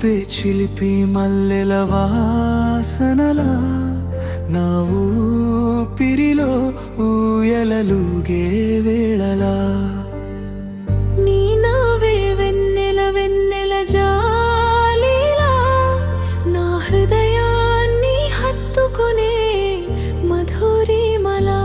చూపే చిలిపి మల్లెల వాసనలా నా ఊపిరిలో ఊయలలుగే వేళలా నీ నవ్వే వెన్నెల వెన్నెల జాలిలా నా హృదయాన్ని హత్తుకునే మధురిమలా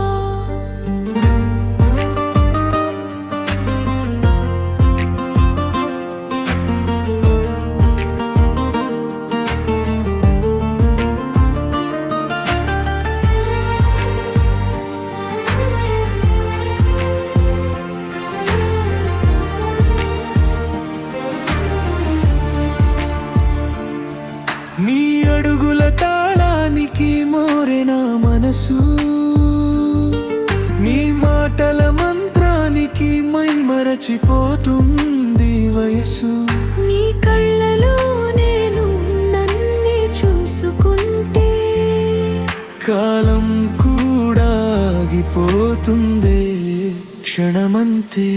నీ అడుగుల తాళానికి మోరెన మనసు నీ మాటల మంత్రానికి మైమరచిపోతుంది వయసు నీ కళ్ళలో నేను నన్నే చూసుకుంటే కాలం కూడా ఆగిపోతుందే క్షణమంతే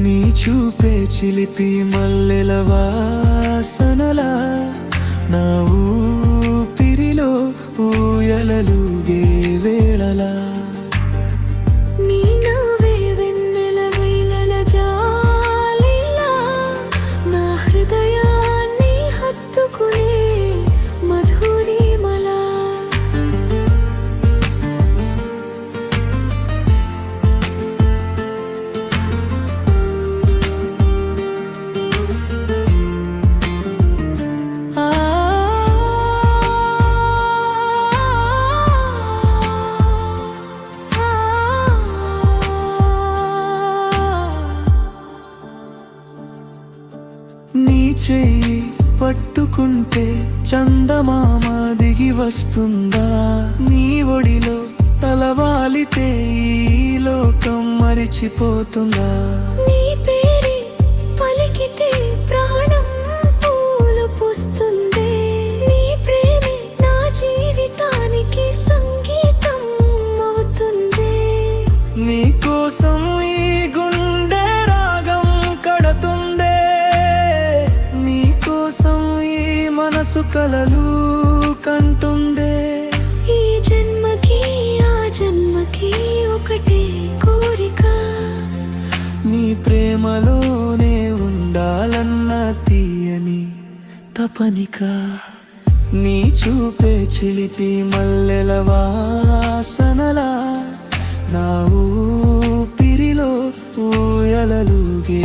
నీ చూపే చిలిపి మల్లెల వాసనలా నా ఊపిరిలో ఊయలలుగే వేళలా నీ నవ్వే వెన్నెల వెన్నెల జాలిలా నా హృదయాన్ని హత్తుకునే మధురిమలా నీ చెయ్యి పట్టుకుంటే చందమామ దిగి వస్తుందా నీ ఒడిలో తలవాలితే ఈ లోకం మరిచిపోతుందా నీ పేరే పలికితే ప్రాణం పూలు పూస్తుంది నీ ప్రేమే నా జీవితానికి సంగీతం అవుతుంది నీ కోసం ఈ గుండె రాగం కడుతుందే నీ కోసం ఈ మనసు కలలు కంటుందే ఈ జన్మకి ఆ జన్మకి ఒకటే కోరిక నీ ప్రేమలోనే ఉండాలన్న తీయని తపనిక నీ చూపే చిలిపి మల్లెల వాసనలా నా ఊపిరిలో ఊయలలుగే